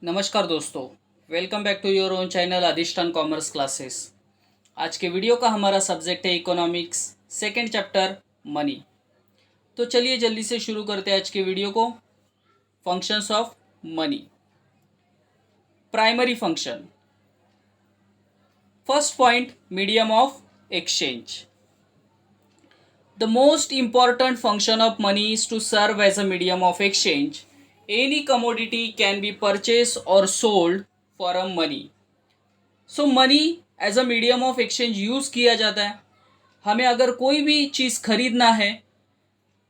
नमस्कार दोस्तों, welcome back to your own channel Adhishthan commerce classes. आज के वीडियो का हमारा सब्जेक्ट है इकोनॉमिक्स, सेकंड चैप्टर मनी। तो चलिए जल्दी से शुरू करते हैं आज के वीडियो को। Functions of money. Primary function. First point, medium of exchange. The most important function of money is to serve as a medium of exchange. Any commodity can be purchased or sold for a money. So money as a medium of exchange use किया जाता है। हमें अगर कोई भी चीज़ खरीदना है,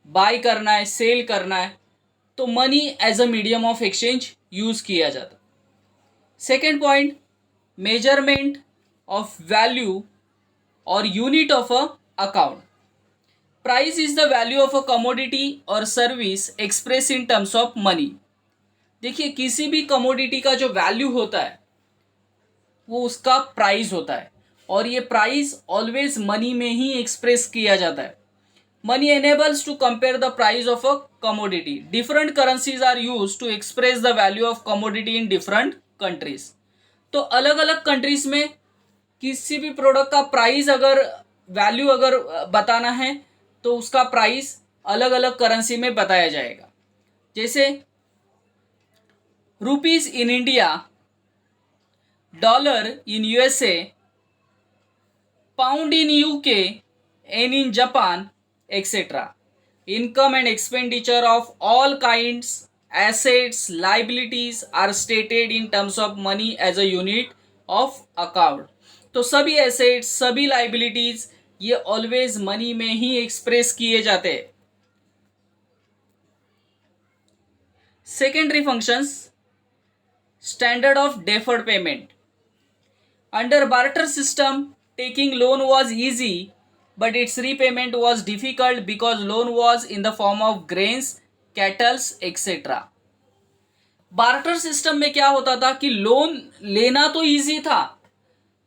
bye करना है, सेल करना है, तो money as a medium of exchange use किया जाता है। Second point, measurement of value और unit of a account. Price is the value of a commodity or service express in terms of money. देखिए, किसी भी कमोडिटी का जो value होता है वो उसका प्राइस होता है, और ये प्राइस ऑलवेज मनी में ही एक्सप्रेस किया जाता है। Money enables to compare the price of a commodity. Different currencies are use to express the value of commodity in different countries. तो अलग अलग कंट्रीज में किसी भी प्रोडक्ट का प्राइस अगर वैल्यू अगर बताना है तो उसका प्राइस अलग अलग करेंसी में बताया जाएगा। जैसे rupees in India, dollar in USA, pound in UK, yen in Japan, etcetera. Income and expenditure of all kinds, assets, liabilities are stated in terms of money as a unit of account. तो सभी assets, सभी liabilities ये always money में ही express किए जाते हैं। Secondary functions, standard of deferred payment. Under barter system, taking loan was easy, but its repayment was difficult because loan was in the form of grains, cattle, etc. Barter system में क्या होता था कि loan लेना तो easy था,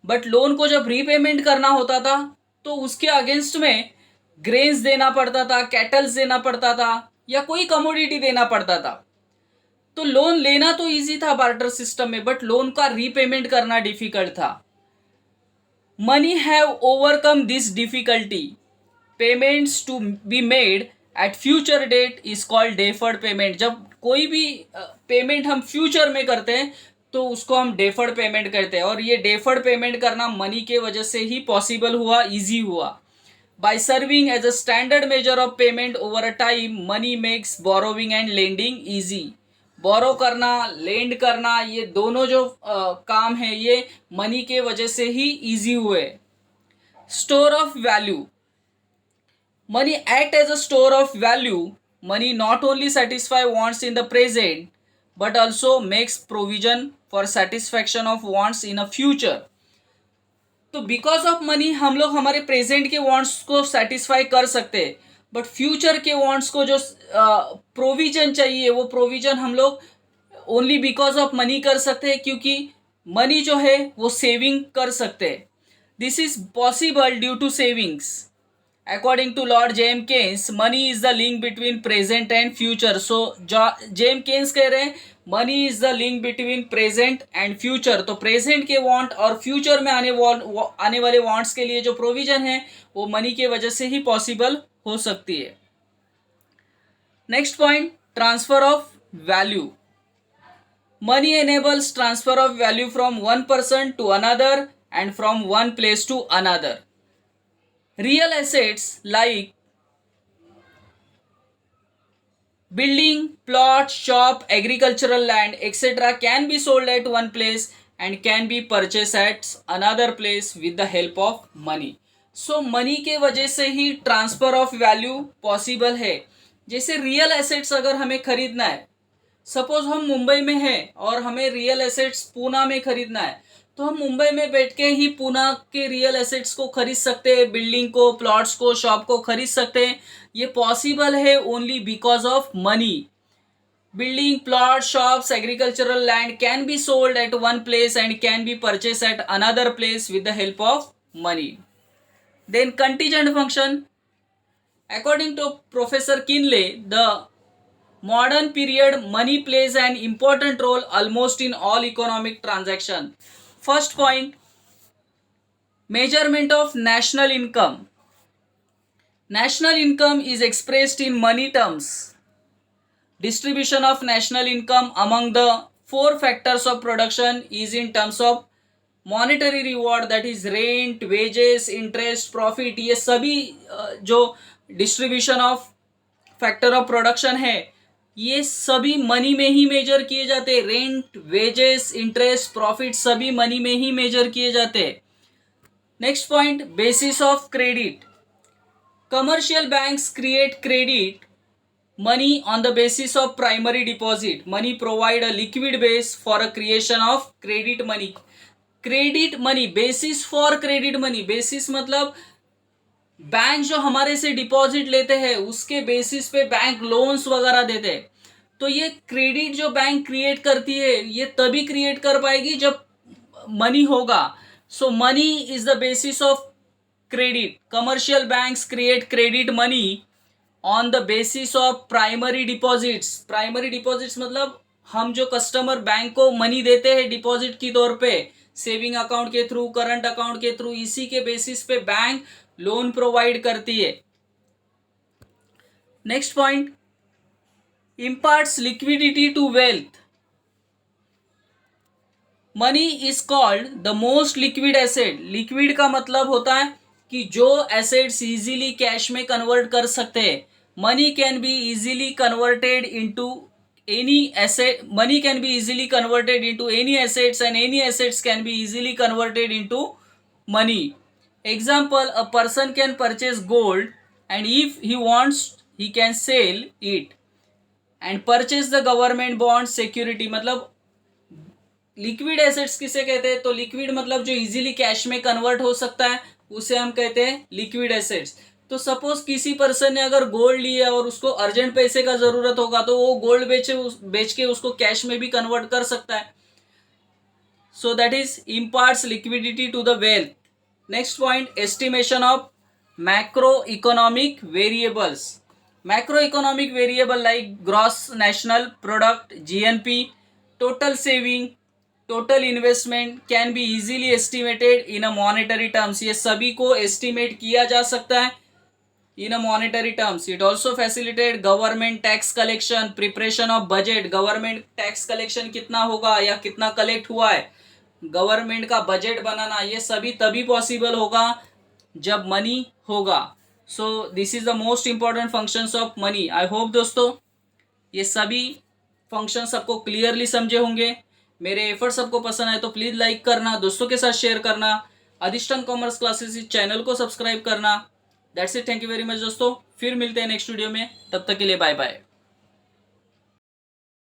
but loan को जब रीपेमेंट करना होता था तो उसके अगेंस्ट में ग्रेन्स देना पड़ता था, कैटल्स देना पड़ता था, या कोई कमोडिटी देना पड़ता था। तो लोन लेना तो इजी था बार्टर सिस्टम में, बट लोन का रीपेमेंट करना डिफिकल्ट था। Money have overcome this difficulty. Payments to be made at future date is called deferred payment. जब कोई भी पेमेंट हम फ्यूचर में करते हैं तो उसको हम डेफर्ड पेमेंट करते हैं, और ये डेफर्ड पेमेंट करना मनी के वजह से ही पॉसिबल हुआ, इजी हुआ। By serving as a standard measure of payment over a time, money makes borrowing and lending easy. Borrow करना, लेंड करना, ये दोनों जो काम है ये मनी के वजह से ही इजी हुए। Store of value. Money act as a store of value. Money not only satisfy wants in the present but also makes provision for satisfaction of wants in a future. तो because of money हम लोग हमारे present के wants को satisfy कर सकते हैं, but future के वांट्स को जो प्रोविजन चाहिए वो प्रोविजन हम लोग ओनली बिकॉज ऑफ मनी कर सकते हैं, क्योंकि मनी जो है वो सेविंग कर सकते हैं। This is possible due to savings. According to lord J M Keynes, money is the link between present and future. So J M Keynes कह रहे हैं money is the link between present and future. तो present के want और future में आने वाले wants के लिए जो प्रोविजन है वो मनी के वजह से ही पॉसिबल हो सकती है। Next point, transfer of value. Money enables transfer of value from one person to another and from one place to another. Real assets like building, plot, shop, agricultural land, etc. can be sold at one place and can be purchased at another place with the help of money. So money के वजह से ही transfer of value possible है। जैसे real assets अगर हमें खरीदना है, suppose हम मुंबई में हैं और हमें रियल एसेट्स पूना में खरीदना है, तो हम मुंबई में बैठ के ही पूना के रियल एसेट्स को खरीद सकते हैं, बिल्डिंग को, प्लॉट्स को, शॉप को खरीद सकते हैं। ये पॉसिबल है only because of money. Building, plot, shops, agricultural land can be sold at one place and can be purchase at another place with the help of money. Then contingent function. According to Professor Kinley, the modern period, money plays an important role almost in all economic transaction. First point, measurement of national income. National income is expressed in money terms. Distribution of national income among the four factors of production is in terms of monetary reward, that is rent, wages, interest, profit. ये सभी जो distribution of factor of production है ये सभी money में ही major किए जाते हैं. रेंट, वेजेस, इंटरेस्ट, प्रॉफिट सभी मनी में ही मेजर किए जाते हैं. Next point, basis of credit. Commercial banks create credit money on the basis of primary deposit. Money provide a liquid base for a creation of credit money. Credit money, basis for credit money. Basis मतलब bank जो हमारे से deposit लेते हैं उसके basis पे bank loans वगैरह देते हैं. तो ये क्रेडिट जो बैंक क्रिएट करती है ये तभी क्रिएट कर पाएगी जब मनी होगा. So money is the basis of credit. Commercial banks create credit money on the basis of primary deposits. Primary deposits मतलब हम जो कस्टमर बैंक को मनी देते हैं डिपॉजिट की तौर पे, सेविंग अकाउंट के थ्रू, करंट अकाउंट के थ्रू, इसी के बेसिस पे बैंक लोन प्रोवाइड करती है. Next point, imparts liquidity to wealth. Money is called the most liquid asset. Liquid का मतलब होता है कि जो एसेट्स इजीली कैश में कन्वर्ट कर सकते हैं. Money can be easily converted into any asset. Money can be easily converted into any assets and any assets can be easily converted into money. Example, a person can purchase gold and if he wants he can sell it and purchase the government bond security. मतलब liquid assets किसे कहते हैं? तो liquid मतलब जो easily cash में convert हो सकता है उसे हम कहते हैं लिक्विड एसेट्स. तो सपोज किसी पर्सन ने अगर गोल्ड लिया और उसको अर्जेंट पैसे का जरूरत होगा तो वो गोल्ड बेच के उसको कैश में भी कन्वर्ट कर सकता है. So that is imparts liquidity to the wealth. Next point, estimation of macro economic variables. Macro economic variable like gross national product, GNP, total saving, total investment can be easily estimated in a monetary terms. ये सभी को estimate किया जा सकता है in a monetary terms. It also facilitate government tax collection, preparation of budget. Government tax collection कितना होगा या कितना कलेक्ट हुआ है, गवर्नमेंट का बजट बनाना, ये सभी तभी पॉसिबल होगा जब मनी होगा. So this is the most important functions of money. I hope दोस्तों ये सभी फंक्शन सबको क्लियरली समझे होंगे. मेरे एफर्ट सबको पसंद आए तो प्लीज लाइक करना, दोस्तों के साथ शेयर करना, अधिष्ठान कॉमर्स क्लासेस इस चैनल को सब्सक्राइब करना. That's it. Thank you very much दोस्तों. फिर मिलते हैं नेक्स्ट वीडियो में. तब तक के लिए बाय बाय.